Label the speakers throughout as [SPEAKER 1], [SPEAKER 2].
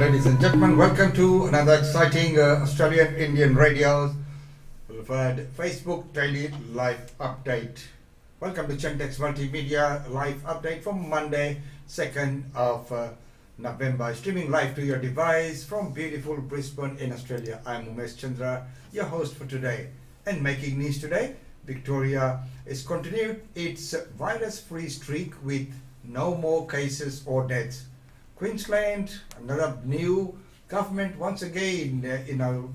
[SPEAKER 1] ladies and gentlemen, welcome to another exciting Australian Indian Radio Facebook Daily Live Update. Welcome to Chentex Multimedia Live Update for Monday, 2nd of November. Streaming live to your device from beautiful Brisbane in Australia. I'm Umesh Chandra, your host for today. And making news today, Victoria is continued its virus-free streak with no more cases or deaths. Queensland, another new government once again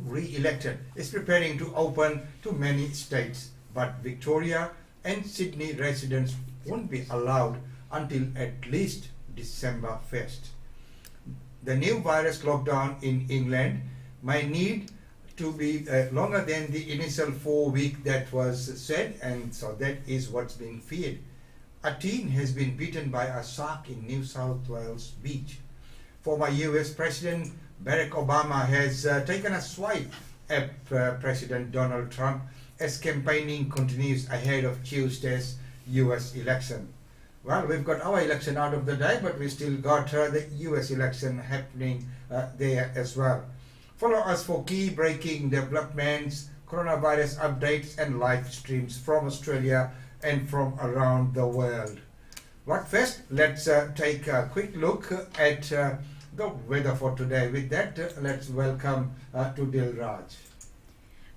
[SPEAKER 1] re-elected, is preparing to open to many states, but Victoria and Sydney residents won't be allowed until at least December 1st. The new virus lockdown in England may need to be longer than the initial 4 week that was said, and so that is what's being feared. A teen has been bitten by a shark in New South Wales beach. Former US President Barack Obama has taken a swipe at President Donald Trump as campaigning continues ahead of Tuesday's US election. Well, we've got our election out of the day, but we still got the US election happening there as well. Follow us for key breaking developments, coronavirus updates and live streams from Australia and from around the world. But first, let's take a quick look at the weather for today. With that, let's welcome to Dilraj.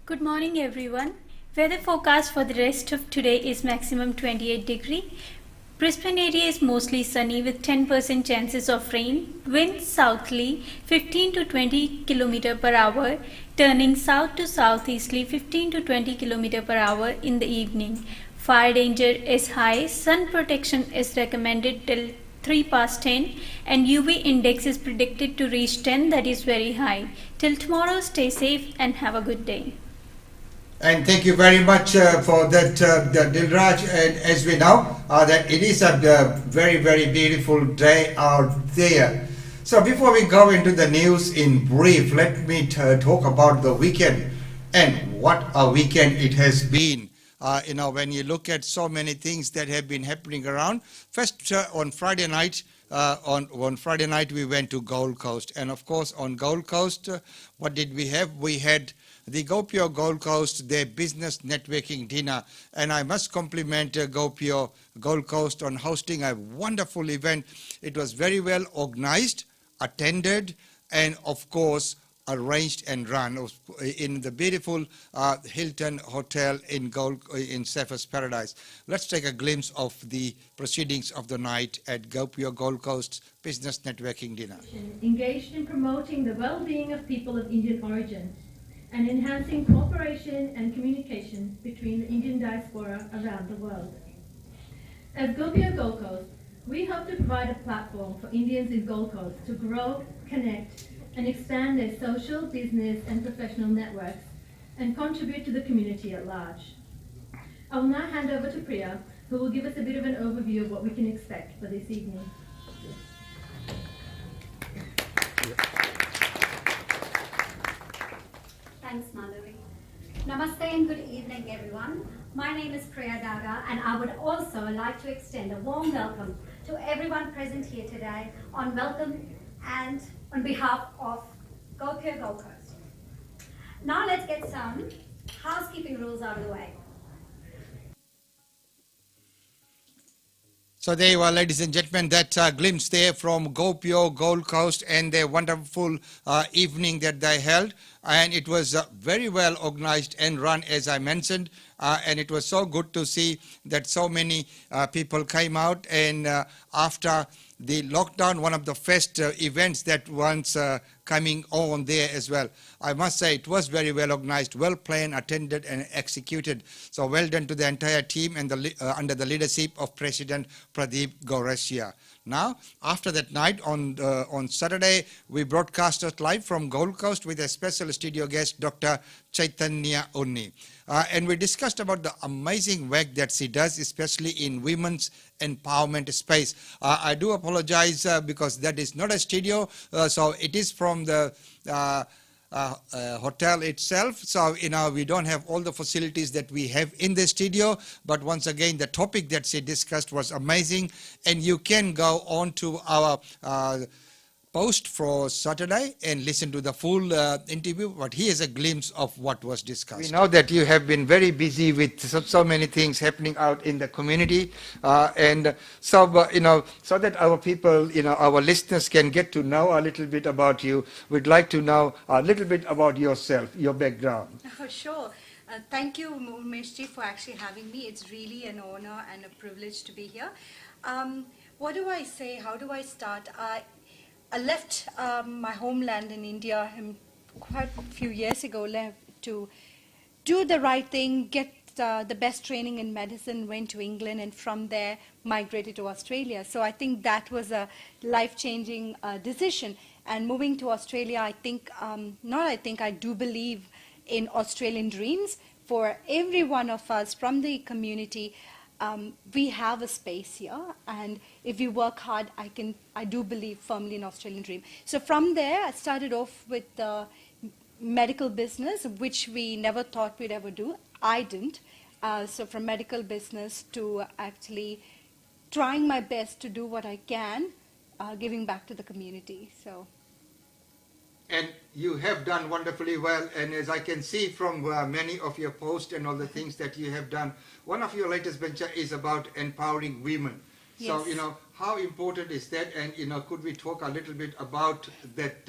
[SPEAKER 2] Good morning everyone. Weather forecast for the rest of today is maximum 28 degree. Brisbane area is mostly sunny with 10% chances of rain. Winds southerly 15 to 20 km per hour, turning south to southeasterly 15 to 20 km per hour in the evening. Fire danger is high. Sun protection is recommended till 3 past 10 and UV index is predicted to reach 10, that is very high. Till tomorrow, stay safe and have a good day.
[SPEAKER 1] And thank you very much for that, Dilraj. And as we know, that it is a very, very beautiful day out there. So before we go into the news in brief, let me talk about the weekend and what a weekend it has been. When you look at so many things that have been happening around. First, on Friday night, on Friday night we went to Gold Coast, and of course on Gold Coast, what did we have? We had the GoPure Gold Coast, their business networking dinner, and I must compliment GoPure Gold Coast on hosting a wonderful event. It was very well organized, attended, and of course arranged and run in the beautiful Hilton Hotel in Surfers Paradise. Let's take a glimpse of the proceedings of the night at GoPure Gold Coast's business networking dinner.
[SPEAKER 3] Engaged in promoting the well-being of people of Indian origin and enhancing cooperation and communication between the Indian diaspora around the world. As GoPure Gold Coast, we hope to provide a platform for Indians in Gold Coast to grow, connect, and expand their social, business, and professional networks and contribute to the community at large. I will now hand over to Priya, who will give us a bit of an overview of what we can expect for this evening.
[SPEAKER 4] Thanks, Madhuri. Namaste and good evening, everyone. My name is Priya Daga, and I would also like to extend a warm welcome to everyone present here today on behalf of GoPure Gold Coast. Now let's get some housekeeping rules out of the way.
[SPEAKER 1] So there you are, ladies and gentlemen, that glimpse there from GoPure Gold Coast and their wonderful evening that they held. And it was very well organized and run, as I mentioned. And it was so good to see that so many people came out. And after the lockdown, one of the first events that once coming on there as well. I must say it was very well organized, well planned, attended and executed. So well done to the entire team and under the leadership of President Pradeep Gaurasia. Now, after that night on Saturday, we broadcasted live from Gold Coast with a special studio guest, Dr. Chaitanya Unni. And we discussed about the amazing work that she does, especially in women's empowerment space. I do apologize because that is not a studio, so it is from the hotel itself. So, we don't have all the facilities that we have in the studio, but once again, the topic that she discussed was amazing, and you can go on to our post for Saturday and listen to the full interview, but here's a glimpse of what was discussed. We know that you have been very busy with so many things happening out in the community, and so, so that our people, our listeners can get to know a little bit about you, we'd like to know a little bit about yourself, your background.
[SPEAKER 5] Oh, sure. Thank you, Umeshji, for actually having me. It's really an honor and a privilege to be here. What do I say? How do I start? I left my homeland in India quite a few years ago, left to do the right thing, get the best training in medicine, went to England, and from there migrated to Australia. So I think that was a life-changing decision. And moving to Australia, I do believe in Australian dreams. For every one of us from the community, we have a space here, and if we work hard, I do believe firmly in Australian dream. So from there, I started off with the medical business, which we never thought we'd ever do. I didn't. So from medical business to actually trying my best to do what I can, giving back to the community. So.
[SPEAKER 1] And you have done wonderfully well, and as I can see from many of your posts and all the things that you have done, one of your latest venture is about empowering women.
[SPEAKER 5] Yes.
[SPEAKER 1] So, how important is that, and, could we talk a little bit about that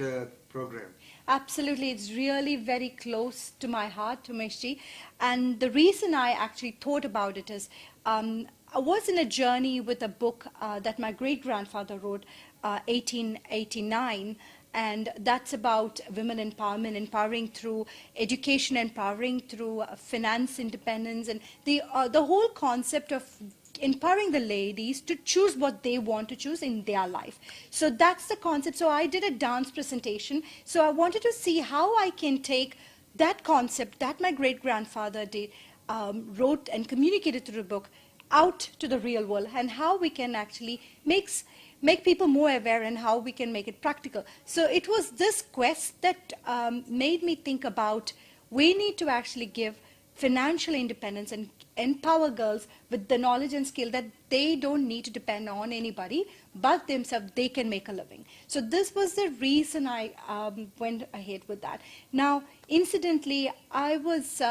[SPEAKER 1] program?
[SPEAKER 5] Absolutely, it's really very close to my heart, Umeshji. And the reason I actually thought about it is, I was in a journey with a book that my great-grandfather wrote, 1889, and that's about women empowerment, empowering through education, empowering through finance independence, and the whole concept of empowering the ladies to choose what they want to choose in their life. So that's the concept. So I did a dance presentation. So I wanted to see how I can take that concept that my great-grandfather did, wrote and communicated through the book, out to the real world, and how we can actually make people more aware and how we can make it practical. So it was this quest that made me think about we need to actually give financial independence and empower girls with the knowledge and skill that they don't need to depend on anybody but themselves. They can make a living. So this was the reason I went ahead with that. Now, incidentally, I was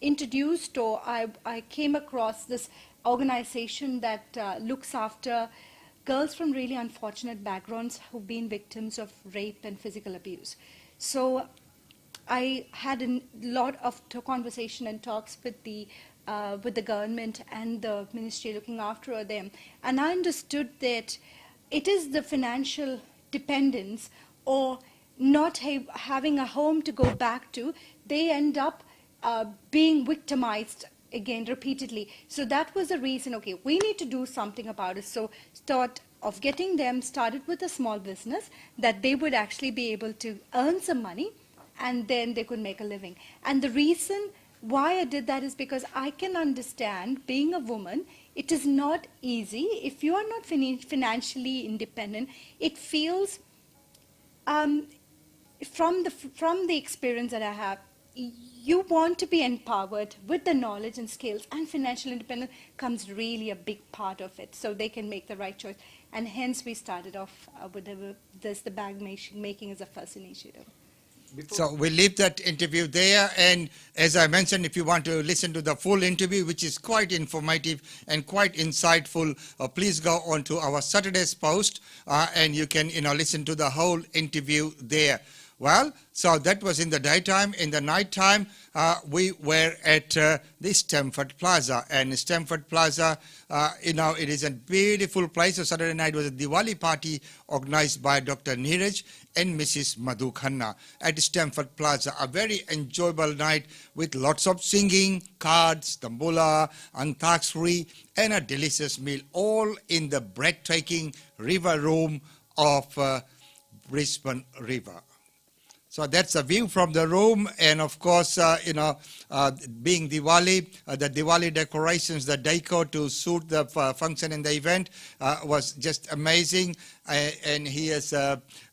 [SPEAKER 5] introduced, or I came across this organization that looks after girls from really unfortunate backgrounds who've been victims of rape and physical abuse. So I had a lot of conversation and talks with the government and the ministry looking after them, and I understood that it is the financial dependence or not having a home to go back to. They end up being victimized again repeatedly. So that was the reason, okay, we need to do something about it. So thought of getting them started with a small business that they would actually be able to earn some money, and then they could make a living. And the reason why I did that is because I can understand, being a woman, it is not easy. If you are not financially independent, it feels, from the experience that I have, you want to be empowered with the knowledge and skills, and financial independence comes really a big part of it, so they can make the right choice. And hence we started off with the bag making as a first initiative.
[SPEAKER 1] So we'll leave that interview there, and as I mentioned, if you want to listen to the full interview, which is quite informative and quite insightful, please go on to our Saturday's post, and you can listen to the whole interview there. Well, so that was in the daytime. In the nighttime, we were at the Stamford Plaza. And Stamford Plaza, it is a beautiful place. So Saturday night was a Diwali party organized by Dr. Neeraj and Mrs. Madhu Khanna at Stamford Plaza. A very enjoyable night with lots of singing, cards, tambola, antakshari, and a delicious meal, all in the breathtaking river room of Brisbane River. So that's a view from the room, and of course, being Diwali, the Diwali decorations, the decor to suit the function and the event was just amazing. And he is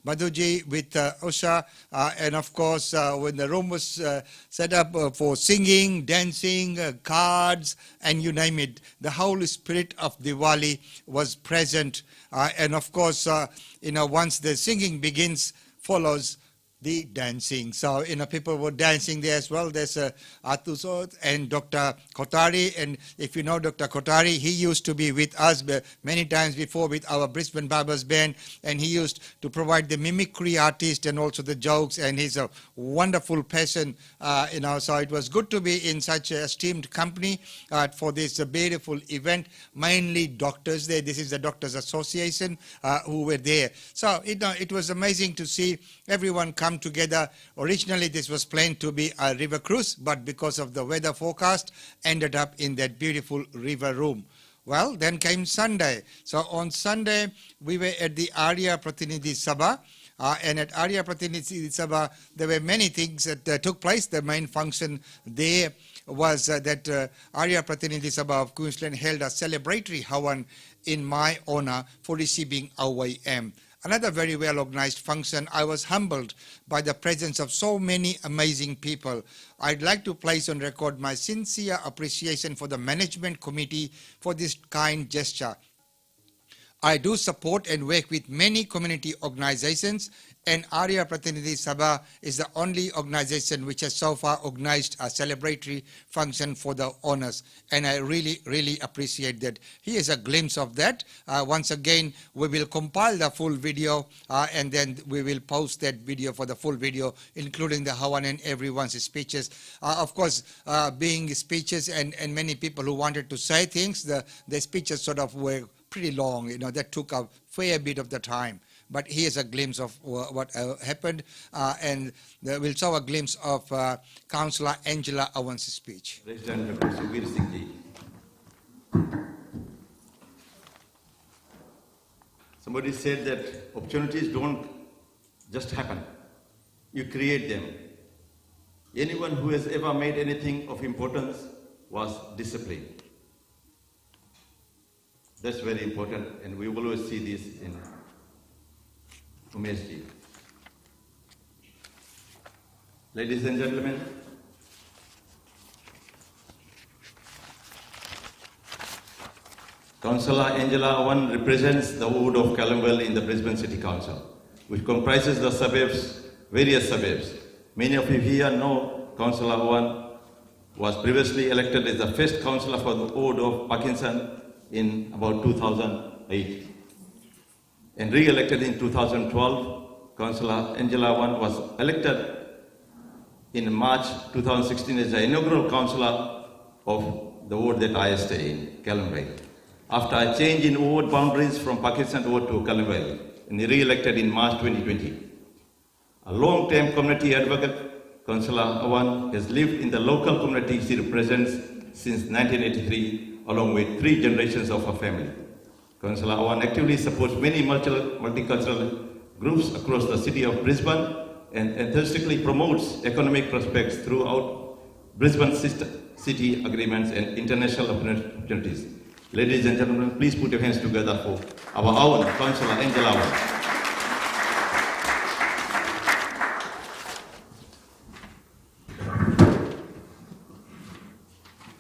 [SPEAKER 1] Madhuji with Usha, and of course, when the room was set up for singing, dancing, cards, and you name it, the whole spirit of Diwali was present. And of course, once the singing begins, follows the dancing. So, people were dancing there as well. There's Atusot and Dr. Kotari. And if you know Dr. Kotari, he used to be with us many times before with our Brisbane Barbers Band. And he used to provide the mimicry artist and also the jokes. And he's a wonderful person, So it was good to be in such a esteemed company for this beautiful event. Mainly doctors there. This is the Doctors Association who were there. So, it was amazing to see everyone come together. Originally, this was planned to be a river cruise, but because of the weather forecast, ended up in that beautiful river room. Well, then came Sunday. So on Sunday, we were at the Arya Pratinidhi Sabha, and at Arya Pratinidhi Sabha, there were many things that took place. The main function there was that Arya Pratinidhi Sabha of Queensland held a celebratory Hawan in my honor for receiving OIM. Another very well-organized function. I was humbled by the presence of so many amazing people. I'd like to place on record my sincere appreciation for the management committee for this kind gesture. I do support and work with many community organizations, and Arya Pratinidhi Sabha is the only organization which has so far organized a celebratory function for the honors. And I really, really appreciate that. Here's a glimpse of that. Once again, we will compile the full video and then we will post that video for the full video, including the Hawan and everyone's speeches. Of course, being speeches and many people who wanted to say things, the speeches sort of were pretty long, that took a fair bit of the time. But here's a glimpse of what happened, and we'll show a glimpse of Councillor Angela Awan's speech.
[SPEAKER 6] President Dr. Sukhbir Singh Ji. Somebody said that opportunities don't just happen. You create them. Anyone who has ever made anything of importance was disciplined. That's very important, and we will always see this in Umesh Ji. Ladies and gentlemen, Councillor Angela Awan represents the ward of Callumwell in the Brisbane City Council, which comprises the suburbs, various suburbs. Many of you here know Councillor Awan was previously elected as the first councillor for the ward of Parkinson in about 2008. And re-elected in 2012, Councillor Angela Awan was elected in March 2016 as the inaugural councillor of the ward that I stay in, Callumwell. After a change in ward boundaries from Pakistan ward to Callumwell, and re-elected in March 2020. A long-term community advocate, Councillor Awan has lived in the local community she represents since 1983, along with 3 generations of her family. Councillor Awan actively supports many multicultural groups across the city of Brisbane and enthusiastically promotes economic prospects throughout Brisbane city agreements and international opportunities. Ladies and gentlemen, please put your hands together for our own Councillor Angela Awan.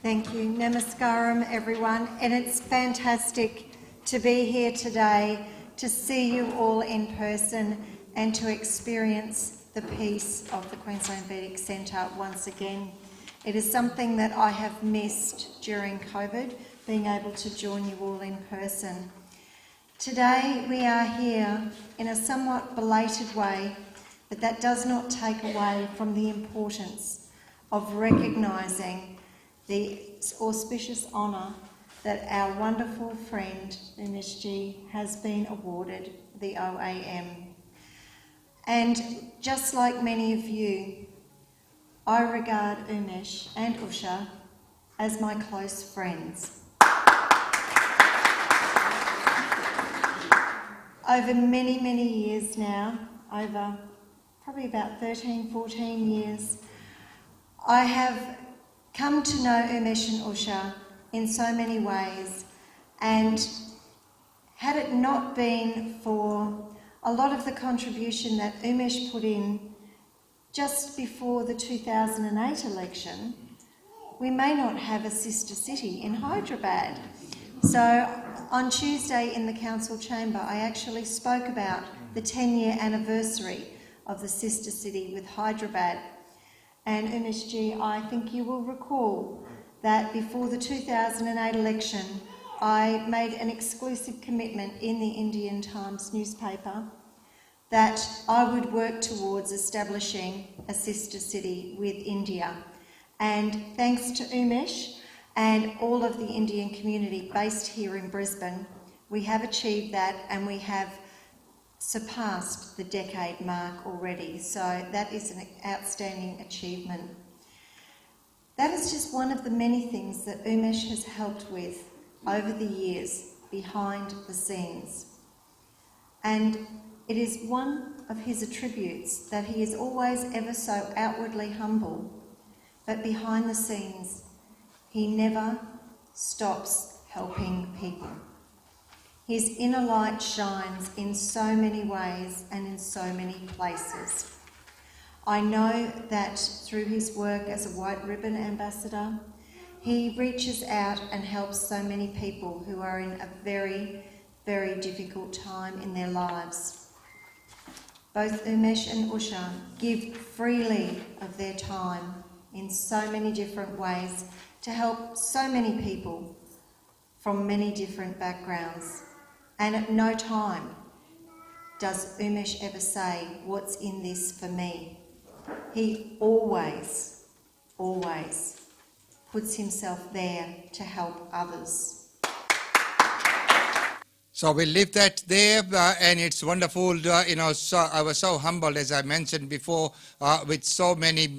[SPEAKER 7] Thank you. Namaskaram, everyone. And it's fantastic to be here today, to see you all in person and to experience the peace of the Queensland Vedic Centre once again. It is something that I have missed during COVID, being able to join you all in person. Today we are here in a somewhat belated way, but that does not take away from the importance of recognising the auspicious honour that our wonderful friend Umesh Ji has been awarded the OAM. And just like many of you, I regard Umesh and Usha as my close friends. Over many, many years now, over probably about 13, 14 years. I have come to know Umesh and Usha in so many ways, and had it not been for a lot of the contribution that Umesh put in just before the 2008 election, we may not have a sister city in Hyderabad. So on Tuesday in the council chamber, I actually spoke about the 10-year anniversary of the sister city with Hyderabad. And Umesh ji, I think you will recall that before the 2008 election, I made an exclusive commitment in the Indian Times newspaper that I would work towards establishing a sister city with India. And thanks to Umesh and all of the Indian community based here in Brisbane, we have achieved that, and we have surpassed the decade mark already. So that is an outstanding achievement. That is just one of the many things that Umesh has helped with over the years behind the scenes. And it is one of his attributes that he is always ever so outwardly humble, but behind the scenes, he never stops helping people. His inner light shines in so many ways and in so many places. I know that through his work as a White Ribbon Ambassador, he reaches out and helps so many people who are in a very, very difficult time in their lives. Both Umesh and Usha give freely of their time in so many different ways to help so many people from many different backgrounds. And at no time does Umesh ever say, "What's in this for me?" He always, always puts himself there to help others.
[SPEAKER 1] So we'll leave that there, and it's wonderful, so I was so humbled, as I mentioned before, with so many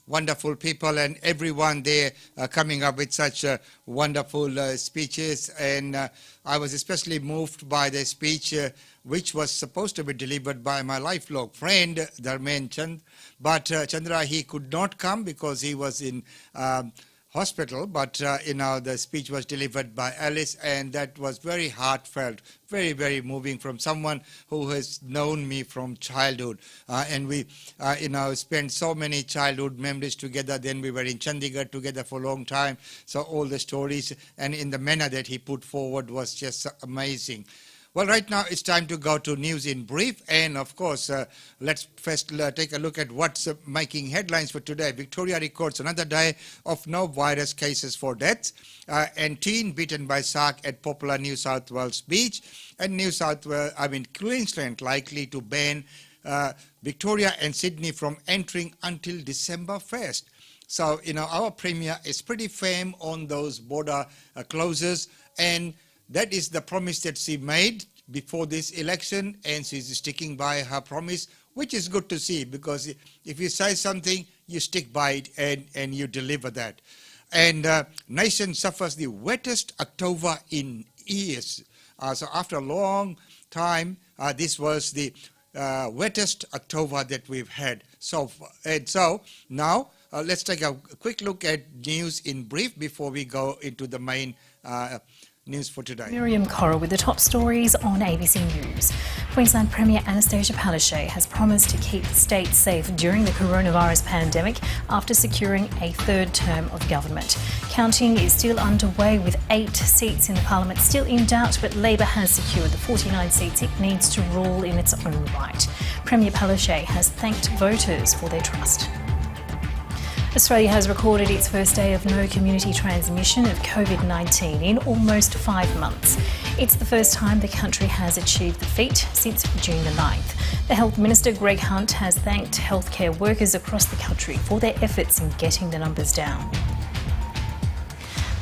[SPEAKER 1] wonderful people and everyone there coming up with such wonderful speeches, and I was especially moved by the speech which was supposed to be delivered by my lifelong friend, Dharmen Chand, but Chandra, he could not come because he was in hospital, but the speech was delivered by Alice, and that was very heartfelt, very, very moving from someone who has known me from childhood. And we, spent so many childhood memories together. Then we were in Chandigarh together for a long time. So all the stories and in the manner that he put forward was just amazing. Well, right now it's time to go to news in brief, and of course, let's first take a look at what's making headlines for today. Victoria records another day of no virus cases for deaths, and teen beaten by shark at popular New South Wales beach, and Queensland likely to ban Victoria and Sydney from entering until December 1st. So, our Premier is pretty firm on those border closures, and that is the promise that she made before this election, and she's sticking by her promise, which is good to see, because if you say something, you stick by it and you deliver that. And nation suffers the wettest October in years. So after a long time, this was the wettest October that we've had so far. And so now let's take a quick look at news in brief before we go into the main news for today.
[SPEAKER 8] Miriam Corra with the top stories on ABC News. Queensland Premier Anastasia Palaszczuk has promised to keep the state safe during the coronavirus pandemic after securing a third term of government. Counting is still underway with 8 seats in the parliament still in doubt, but Labor has secured the 49 seats it needs to rule in its own right. Premier Palaszczuk has thanked voters for their trust. Australia has recorded its first day of no community transmission of COVID-19 in almost 5 months. It's the first time the country has achieved the feat since June the 9th. The Health Minister, Greg Hunt, has thanked healthcare workers across the country for their efforts in getting the numbers down.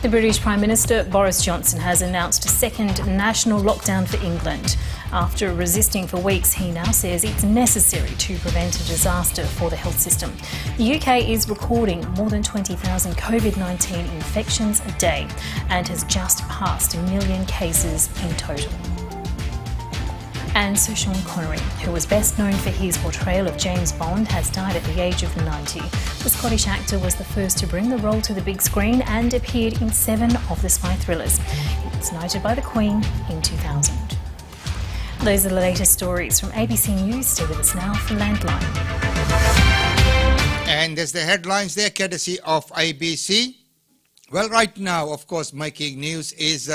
[SPEAKER 8] The British Prime Minister, Boris Johnson, has announced a second national lockdown for England. After resisting for weeks, he now says it's necessary to prevent a disaster for the health system. The UK is recording more than 20,000 COVID-19 infections a day and has just passed 1 million cases in total. And Sir Sean Connery, who was best known for his portrayal of James Bond, has died at the age of 90. The Scottish actor was the first to bring the role to the big screen and appeared in 7 of the spy thrillers. He was knighted by the Queen in 2000. Those are the latest stories from ABC News. Stay with us now for Landline.
[SPEAKER 1] And there's the headlines there, courtesy of ABC. Well, right now, of course, making news is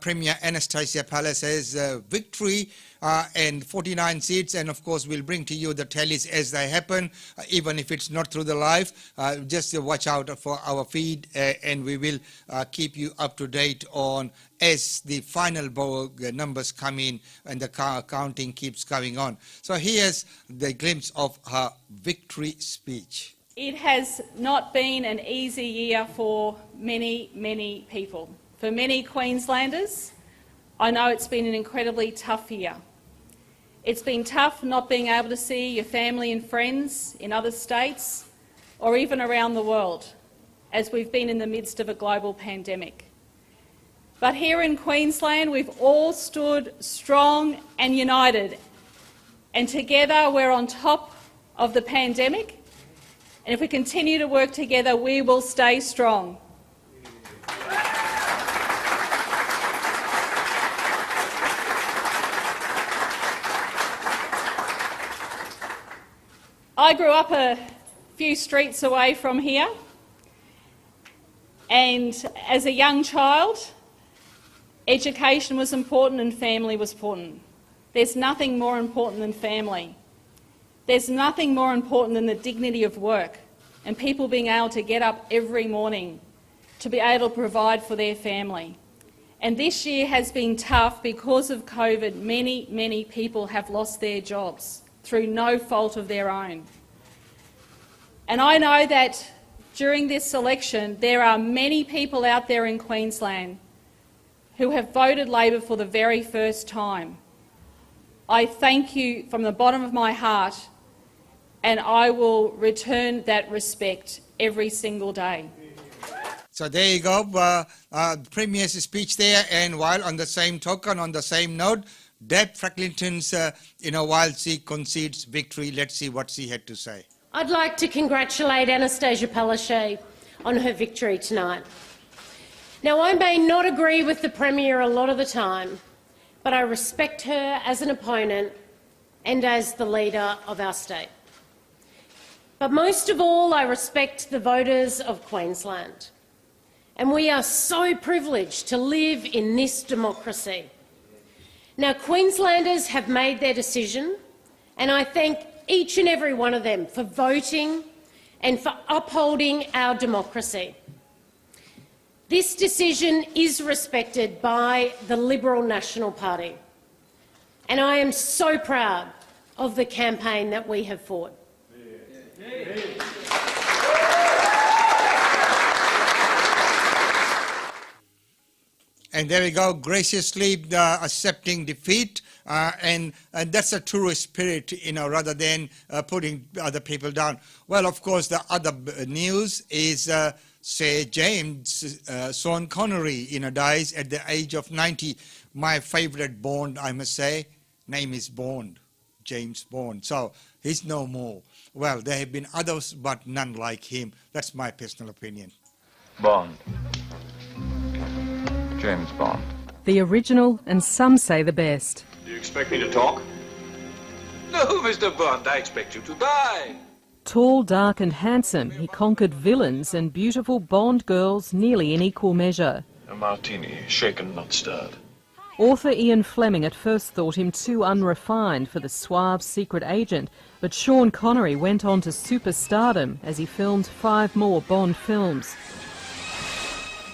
[SPEAKER 1] Premier Anastasia Palaszczuk's victory and 49 seats. And, of course, we'll bring to you the tallies as they happen, even if it's not through the live. Just watch out for our feed, and we will keep you up to date on as the final numbers come in and the counting keeps going on. So here's the glimpse of her victory speech.
[SPEAKER 9] It has not been an easy year for many, many people. For many Queenslanders, I know it's been an incredibly tough year. It's been tough not being able to see your family and friends in other states or even around the world, as we've been in the midst of a global pandemic. But here in Queensland, we've all stood strong and united, and together we're on top of the pandemic. And if we continue to work together, we will stay strong. I grew up a few streets away from here, and as a young child, education was important and family was important. There's nothing more important than family. There's nothing more important than the dignity of work and people being able to get up every morning to be able to provide for their family. And this year has been tough because of COVID. Many, many people have lost their jobs through no fault of their own. And I know that during this election there are many people out there in Queensland who have voted Labor for the very first time. I thank you from the bottom of my heart, and I will return that respect every single day.
[SPEAKER 1] So there you go, Premier's speech there, and while on the same token, on the same note, Deb Fracklinton's, while she concedes victory, let's see what she had to say.
[SPEAKER 10] I'd like to congratulate Anastasia Palaszczuk on her victory tonight. Now, I may not agree with the Premier a lot of the time, but I respect her as an opponent and as the leader of our state. But most of all, I respect the voters of Queensland. And we are so privileged to live in this democracy. Now, Queenslanders have made their decision, and I thank each and every one of them for voting and for upholding our democracy. This decision is respected by the Liberal National Party, and I am so proud of the campaign that we have fought.
[SPEAKER 1] And there we go, graciously accepting defeat, and that's a true spirit, rather than putting other people down. Well, of course, the other news is, James Sean Connery, dies at the age of 90. My favourite Bond, I must say, name is Bond, James Bond. So he's no more. Well, there have been others, but none like him. That's my personal opinion.
[SPEAKER 11] Bond. James Bond.
[SPEAKER 12] The original, and some say the best.
[SPEAKER 13] Do you expect me to talk? No, Mr. Bond, I expect you to die.
[SPEAKER 12] Tall, dark and handsome, he conquered villains and beautiful Bond girls nearly in equal measure.
[SPEAKER 11] A martini, shaken, not stirred.
[SPEAKER 12] Author Ian Fleming at first thought him too unrefined for the suave secret agent, but Sean Connery went on to superstardom as he filmed 5 more Bond films.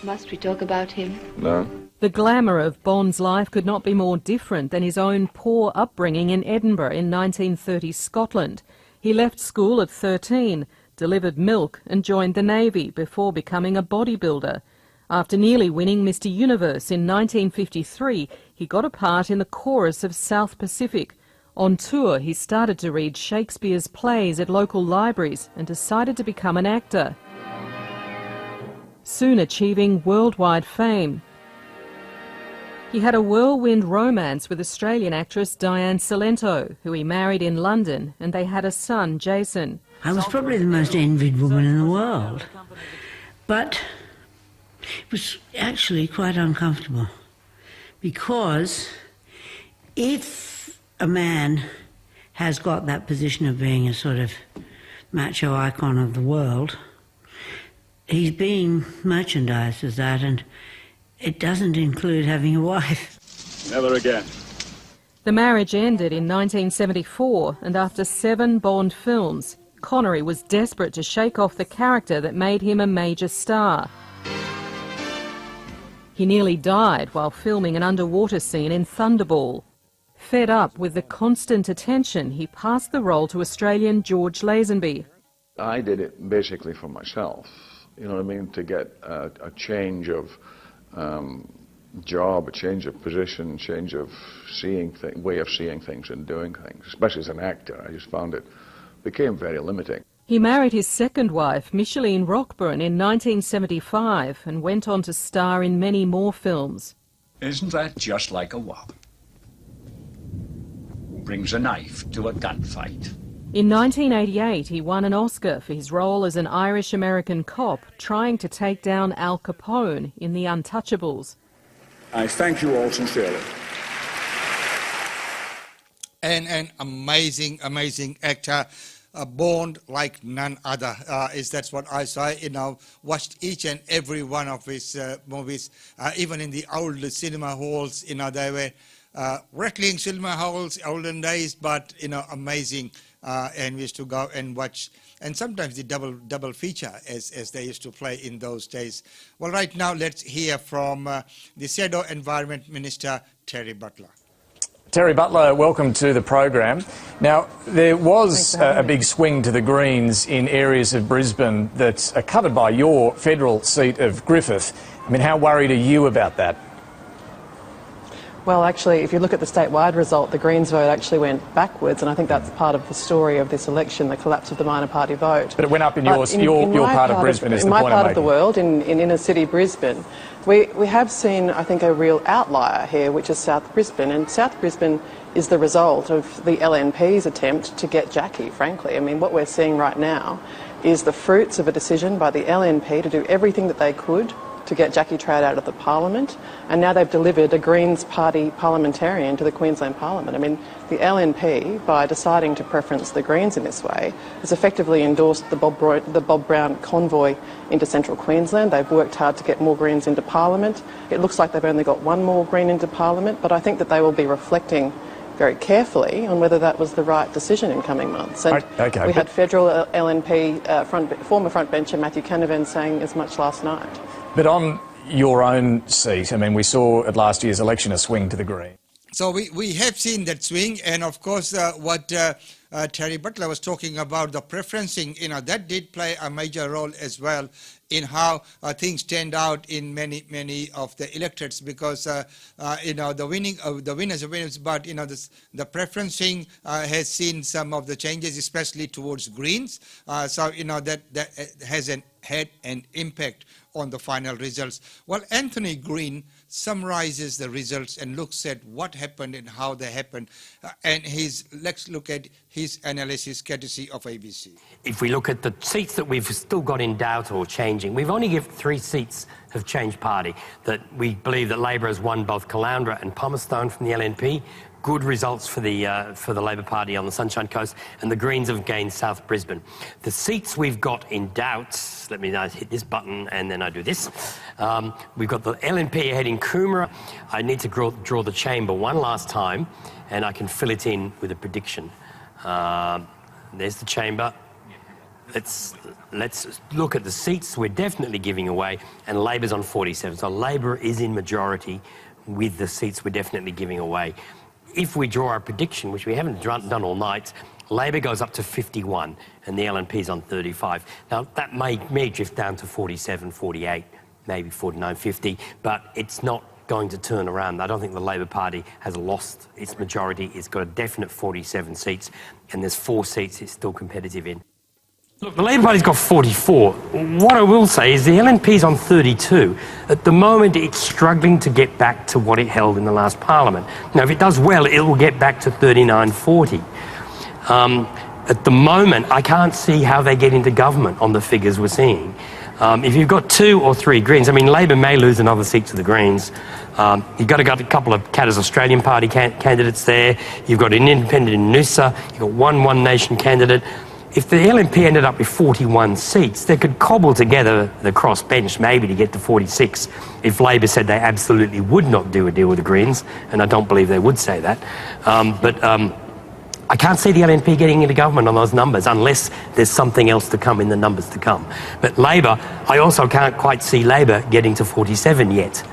[SPEAKER 14] Must we talk about him?
[SPEAKER 11] No.
[SPEAKER 12] The glamour of Bond's life could not be more different than his own poor upbringing in Edinburgh in 1930 Scotland. He left school at 13, delivered milk and joined the Navy before becoming a bodybuilder. After nearly winning Mr. Universe in 1953, he got a part in the chorus of South Pacific. On tour, he started to read Shakespeare's plays at local libraries and decided to become an actor, soon achieving worldwide fame. He had a whirlwind romance with Australian actress Diane Salento, who he married in London, and they had a son, Jason.
[SPEAKER 15] I was probably the most envied woman in the world, but it was actually quite uncomfortable, because if a man has got that position of being a sort of macho icon of the world, he's being merchandised as that, and it doesn't include having a wife.
[SPEAKER 11] Never again.
[SPEAKER 12] The marriage ended in 1974, and after 7 Bond films, Connery was desperate to shake off the character that made him a major star. He nearly died while filming an underwater scene in Thunderball. Fed up with the constant attention, he passed the role to Australian George Lazenby.
[SPEAKER 11] I did it basically for myself, you know what I mean, to get a change of job, a change of position, change of way of seeing things and doing things, especially as an actor. I just found it became very limiting.
[SPEAKER 12] He married his second wife, Micheline Rockburn, in 1975 and went on to star in many more films.
[SPEAKER 16] Isn't that just like a wop? Brings a knife to a gunfight.
[SPEAKER 12] In 1988, he won an Oscar for his role as an Irish-American cop trying to take down Al Capone in The Untouchables.
[SPEAKER 16] I thank you all sincerely.
[SPEAKER 1] And an amazing, amazing actor, Bond like none other. That's what I saw. Watched each and every one of his movies, even in the old cinema halls. They were rattling cinema halls, olden days, but amazing. And we used to go and watch, and sometimes the double feature as they used to play in those days. Well, right now let's hear from the Shadow Environment Minister, Terry Butler.
[SPEAKER 17] Terry Butler, welcome to the program. Now, there was a big swing to the Greens in areas of Brisbane that are covered by your federal seat of Griffith. I mean, how worried are you about that?
[SPEAKER 18] Well, actually, if you look at the statewide result, the Greens vote actually went backwards, and I think that's part of the story of this election, the collapse of the minor party vote.
[SPEAKER 17] But it went up in your part of Brisbane, is the point I'm making.
[SPEAKER 18] In my part of the world, in inner city Brisbane, we have seen, I think, a real outlier here, which is South Brisbane. And South Brisbane is the result of the LNP's attempt to get Jackie, frankly. I mean, what we're seeing right now is the fruits of a decision by the LNP to do everything that they could to get Jackie Trad out of the Parliament, and now they've delivered a Greens Party parliamentarian to the Queensland Parliament. I mean, the LNP, by deciding to preference the Greens in this way, has effectively endorsed the Bob Brown convoy into central Queensland. They've worked hard to get more Greens into Parliament. It looks like they've only got one more Green into Parliament, but I think that they will be reflecting very carefully on whether that was the right decision in coming months. And we had federal LNP former frontbencher Matthew Canavan saying as much last night.
[SPEAKER 17] But on your own seat, I mean, we saw at last year's election a swing to the Green.
[SPEAKER 1] So we have seen that swing, and of course what Terry Butler was talking about, the preferencing, that did play a major role as well in how things turned out in many of the electorates, because the winners are winners, but the preferencing has seen some of the changes, especially towards Greens. So that has had an impact on the final results. Well, Anthony Green summarizes the results and looks at what happened and how they happened, and let's look at his analysis courtesy of ABC.
[SPEAKER 19] If we look at the seats that we've still got in doubt or changing, we've only given 3 seats have changed party. That we believe that Labor has won both Caloundra and Palmerston from the LNP. Good results for the Labor Party on the Sunshine Coast, and the Greens have gained South Brisbane. The seats we've got in doubt, let me hit this button and then I do this. We've got the LNP ahead in Coomera. I need to draw the chamber one last time, and I can fill it in with a prediction. There's the chamber. Let's look at the seats we're definitely giving away, and Labor's on 47. So Labor is in majority with the seats we're definitely giving away. If we draw our prediction, which we haven't done all night, Labor goes up to 51 and the LNP's on 35. Now, that may drift down to 47, 48, maybe 49, 50, but it's not going to turn around. I don't think the Labor Party has lost its majority. It's got a definite 47 seats, and there's 4 seats it's still competitive in. Look, the Labor Party's got 44. What I will say is the LNP's on 32. At the moment, it's struggling to get back to what it held in the last parliament. Now, if it does well, it will get back to 39-40. At the moment, I can't see how they get into government on the figures we're seeing. If you've got 2 or 3 Greens, I mean, Labor may lose another seat to the Greens. You've got a couple of Katter's Australian Party candidates there. You've got an independent in Noosa. You've got one One Nation candidate. If the LNP ended up with 41 seats, they could cobble together the crossbench maybe to get to 46 if Labor said they absolutely would not do a deal with the Greens, and I don't believe they would say that. But I can't see the LNP getting into government on those numbers unless there's something else to come in the numbers to come. But Labor, I also can't quite see Labor getting to 47 yet.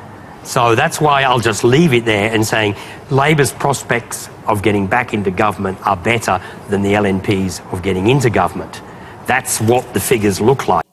[SPEAKER 19] So that's why I'll just leave it there and saying Labor's prospects of getting back into government are better than the LNP's of getting into government. That's what the figures look like.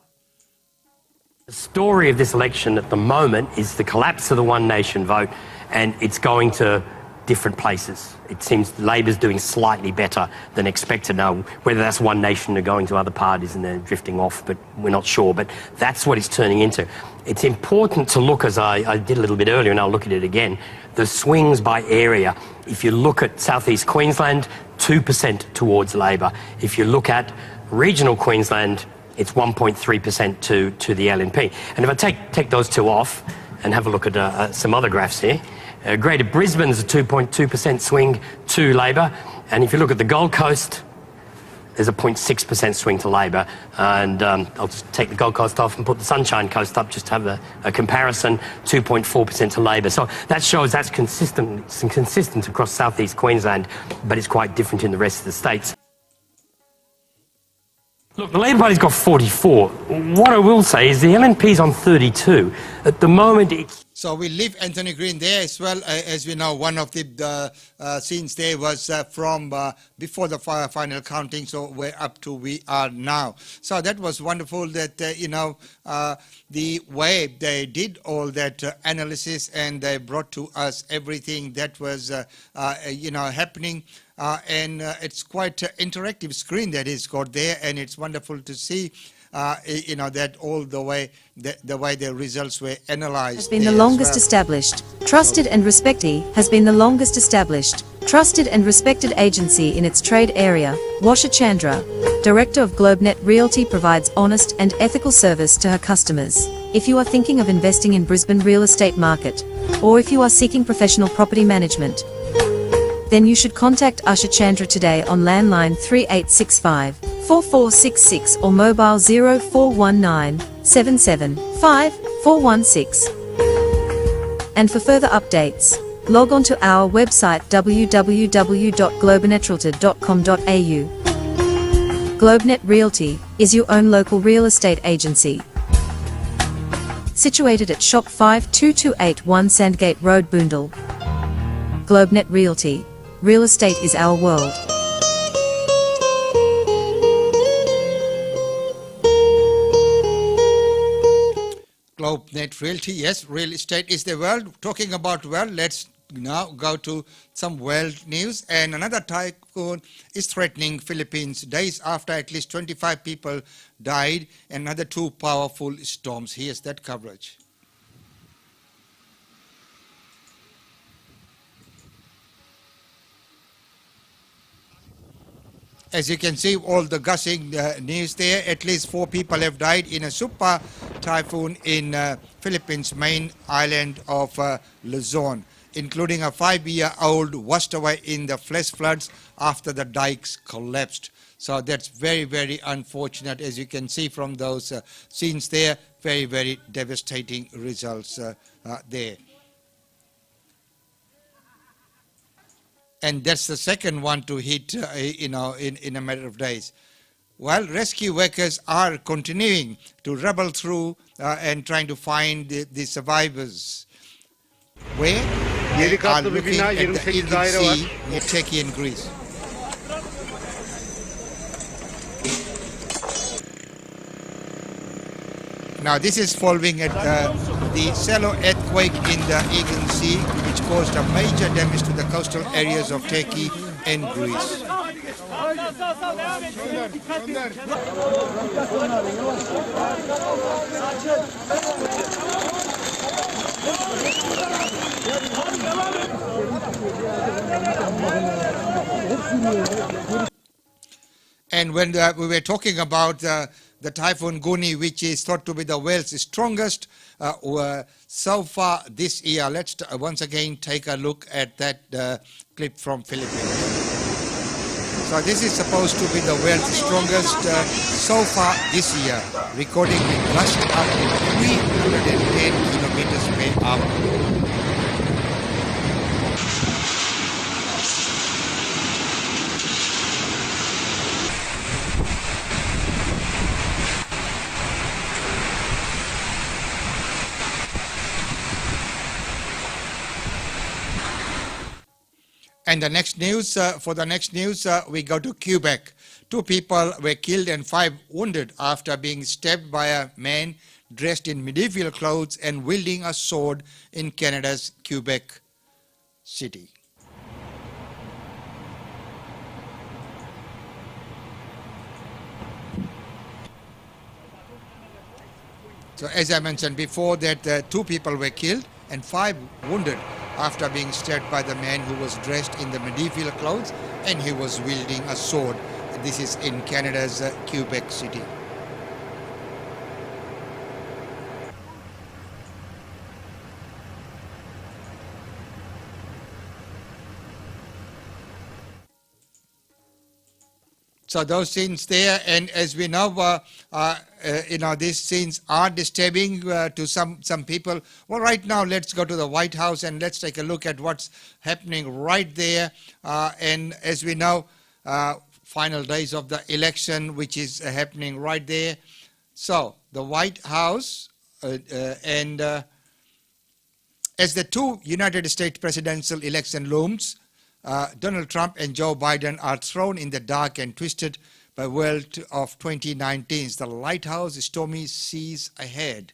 [SPEAKER 19] The story of this election at the moment is the collapse of the One Nation vote, and it's going to different places. It seems Labor's doing slightly better than expected. Now, whether that's One Nation or going to other parties and they're drifting off, but we're not sure. But that's what it's turning into. It's important to look, as I did a little bit earlier, and I'll look at it again, the swings by area. If you look at southeast Queensland, 2% towards Labor. If you look at regional Queensland, it's 1.3% to the LNP. And if I take those two off and have a look at some other graphs here, Greater Brisbane's a 2.2% swing to Labor, and if you look at the Gold Coast, there's a 0.6% swing to Labor. And I'll just take the Gold Coast off and put the Sunshine Coast up just to have a comparison, 2.4% to Labor. So that shows that's consistent across southeast Queensland, but it's quite different in the rest of the states. Look, the Labor Party's got 44. What I will say is the LNP's on 32. At the moment, it's...
[SPEAKER 1] So we leave Anthony Green there as well. As we know, one of the scenes there was from before the final counting, so we're up to we are now. So that was wonderful that, the way they did all that analysis and they brought to us everything that was, happening. And it's quite an interactive screen that is got there, and it's wonderful to see that all the way the results were analysed.
[SPEAKER 20] Has been the longest established, trusted and respected has been the longest established, trusted and respected agency in its trade area. Washa Chandra, Director of GlobeNet Realty, provides honest and ethical service to her customers. If you are thinking of investing in Brisbane real estate market, or if you are seeking professional property management, then you should contact Usha Chandra today on landline 3865 4466 or mobile 0419 775 416. And for further updates, log on to our website www.globenetralty.com.au. GlobeNet Realty is your own local real estate agency. Situated at Shop 52281 Sandgate Road, Boondall. GlobeNet Realty. Real estate is our world.
[SPEAKER 1] GlobeNet Realty, yes, real estate is the world. Talking about world, let's now go to some world news. And another typhoon is threatening Philippines days after at least 25 people died and another 2 powerful storms. Here's that coverage. As you can see, all the gushing news there, at least 4 people have died in a super typhoon in Philippines' main island of Luzon, including a 5-year-old washed away in the flash floods after the dikes collapsed. So that's very, very unfortunate, as you can see from those scenes there. Very, very devastating results there. And that's the second one to hit, in a matter of days. Well, rescue workers are continuing to rubble through and trying to find the survivors. Where? They are looking at the Aegean Sea near Turkey and Greece. Now, this is following at the shallow earthquake in the Aegean Sea, which caused a major damage to the coastal areas of Turkey and Greece. And when we were talking about the typhoon Goni, which is thought to be the world's strongest so far this year, let's once again take a look at that clip from Philippines. So this is supposed to be the world's strongest so far this year, recording a gust up to 310 kilometers per hour. And the next news, we go to Quebec. 2 people were killed and 5 wounded after being stabbed by a man dressed in medieval clothes and wielding a sword in Canada's Quebec City. So as I mentioned before, that 2 people were killed and 5 wounded after being stabbed by the man who was dressed in the medieval clothes and he was wielding a sword. This is in Canada's Quebec City. So those scenes there, and as we know, these scenes are disturbing to some people. Well, right now, let's go to the White House and let's take a look at what's happening right there. And as we know, final days of the election, which is happening right there. So the White House and as the 2 United States presidential election looms, Donald Trump and Joe Biden are thrown in the dark and twisted by world of 2019. The lighthouse stormy seas ahead.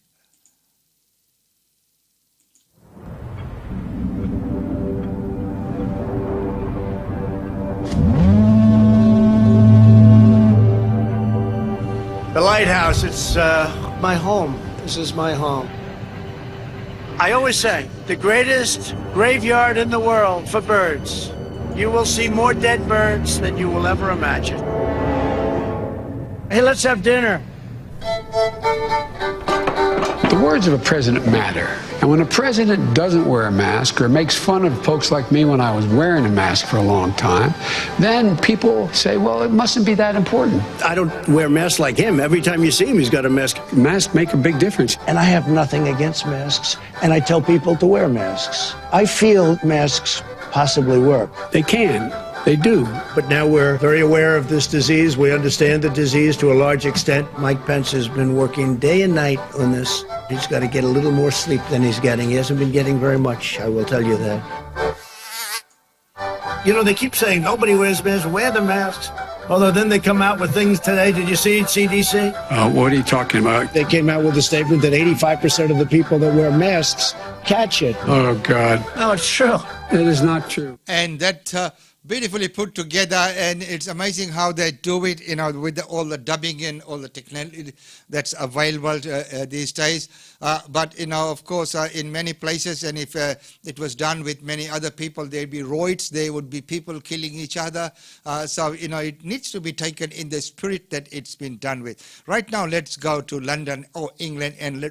[SPEAKER 21] The lighthouse, it's my home. This is my home. I always say, the greatest graveyard in the world for birds. You will see more dead birds than you will ever imagine. Hey, let's have dinner.
[SPEAKER 22] The words of a president matter. And when a president doesn't wear a mask or makes fun of folks like me when I was wearing a mask for a long time, then people say, well, it mustn't be that important.
[SPEAKER 21] I don't wear masks like him. Every time you see him, he's got a mask.
[SPEAKER 22] Masks make a big difference.
[SPEAKER 21] And I have nothing against masks, and I tell people to wear masks. I feel masks possibly work.
[SPEAKER 22] They can. They do.
[SPEAKER 21] But now we're very aware of this disease. We understand the disease to a large extent. Mike Pence has been working day and night on this. He's got to get a little more sleep than he's getting. He hasn't been getting very much, I will tell you that. You know, they keep saying nobody wears masks. Wear the masks. Although then they come out with things today. Did you see it, CDC?
[SPEAKER 22] What are you talking about?
[SPEAKER 21] They came out with a statement that 85% of the people that wear masks catch it.
[SPEAKER 22] Oh, God.
[SPEAKER 21] No, it's true.
[SPEAKER 22] It is not true.
[SPEAKER 1] And that beautifully put together, and it's amazing how they do it, you know, with all the dubbing and all the technology that's available these days. But, you know, of course, in many places, and if it was done with many other people, there'd be riots, there would be people killing each other. So, you know, it needs to be taken in the spirit that it's been done with. Right now, let's go to London or England and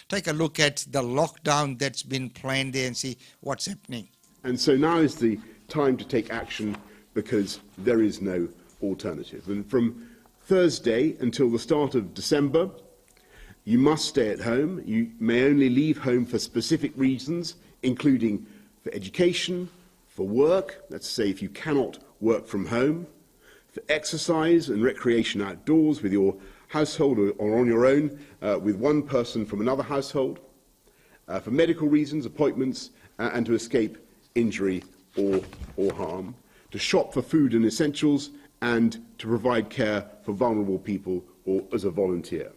[SPEAKER 1] take a look at the lockdown that's been planned there and see what's happening.
[SPEAKER 23] And so now is the time to take action because there is no alternative. And from Thursday until the start of December, you must stay at home. You may only leave home for specific reasons, including for education, for work, let's say if you cannot work from home, for exercise and recreation outdoors with your household or on your own with one person from another household, for medical reasons, appointments, and to escape injury or harm, to shop for food and essentials, and to provide care for vulnerable people or as a volunteer.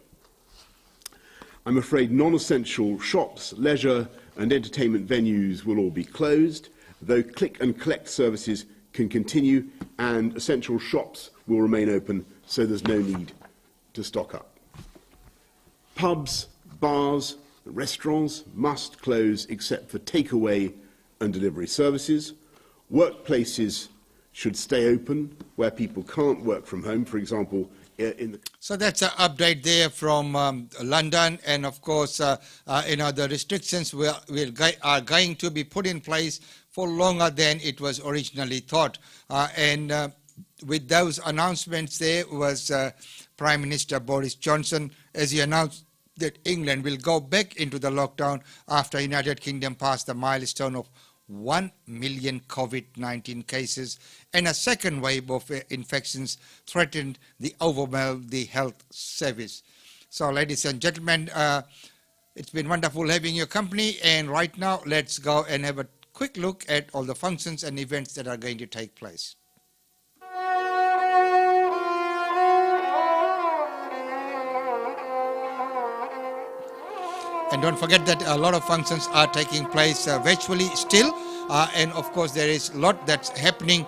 [SPEAKER 23] I'm afraid non-essential shops, leisure and entertainment venues will all be closed, though click and collect services can continue and essential shops will remain open, so there's no need to stock up. Pubs, bars, restaurants must close except for takeaway and delivery services. Workplaces should stay open where people can't work from home, for example, in the...
[SPEAKER 1] So that's an update there from London, and of course, the restrictions are going to be put in place for longer than it was originally thought. With those announcements, there was Prime Minister Boris Johnson, as he announced that England will go back into the lockdown after United Kingdom passed the milestone of 1 million COVID-19 cases, and a second wave of infections threatened the overwhelm the health service. So, ladies and gentlemen, it's been wonderful having your company, and right now let's go and have a quick look at all the functions and events that are going to take place. And don't forget that a lot of functions are taking place virtually still. And of course, there is a lot that's happening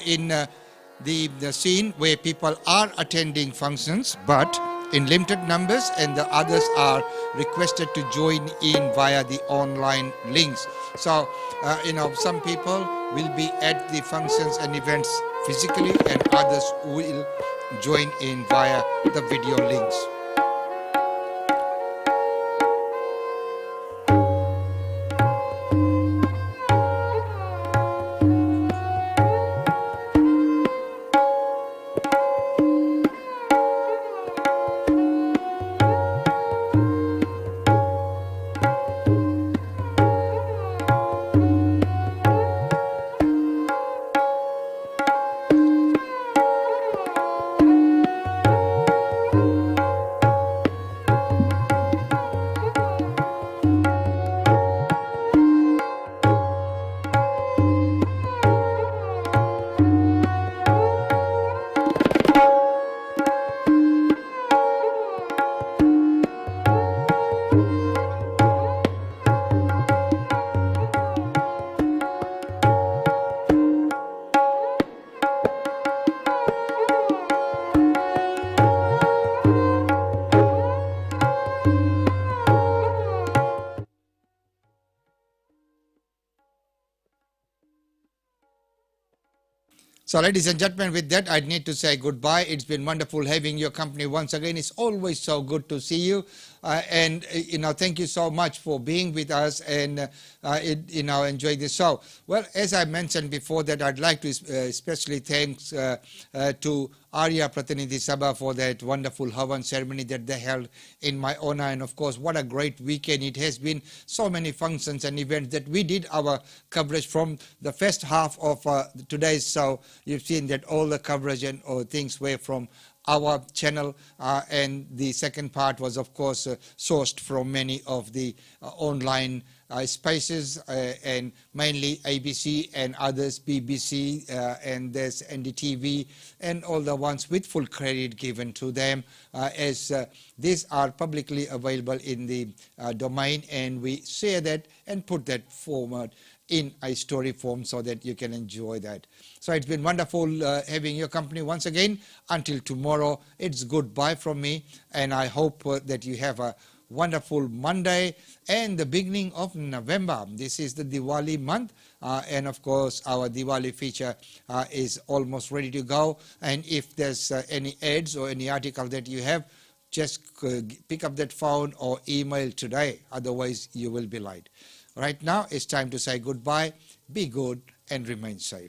[SPEAKER 1] in the scene where people are attending functions, but in limited numbers, and the others are requested to join in via the online links. So, some people will be at the functions and events physically, and others will join in via the video links. So, ladies and gentlemen, with that, I need to say goodbye. It's been wonderful having your company once again. It's always so good to see you. Thank you so much for being with us and, enjoy the show. Well, as I mentioned before, that I'd like to especially thanks to Arya Pratinidhi Sabha for that wonderful Havan ceremony that they held in my honor. And of course, what a great weekend it has been. So many functions and events that we did our coverage from the first half of today's show. You've seen that all the coverage and things were from our channel, and the second part was, of course, sourced from many of the online spaces, and mainly ABC and others, BBC, and there's NDTV, and all the ones with full credit given to them, as these are publicly available in the domain, and we share that and put that forward in a story form so that you can enjoy that. So it's been wonderful having your company once again. Until tomorrow, it's goodbye from me, and I hope that you have a wonderful Monday and the beginning of November. This is the Diwali month, and of course our Diwali feature is almost ready to go. And if there's any ads or any article that you have, just pick up that phone or email today, otherwise you will be late. Right now it's time to say goodbye, be good and remain safe.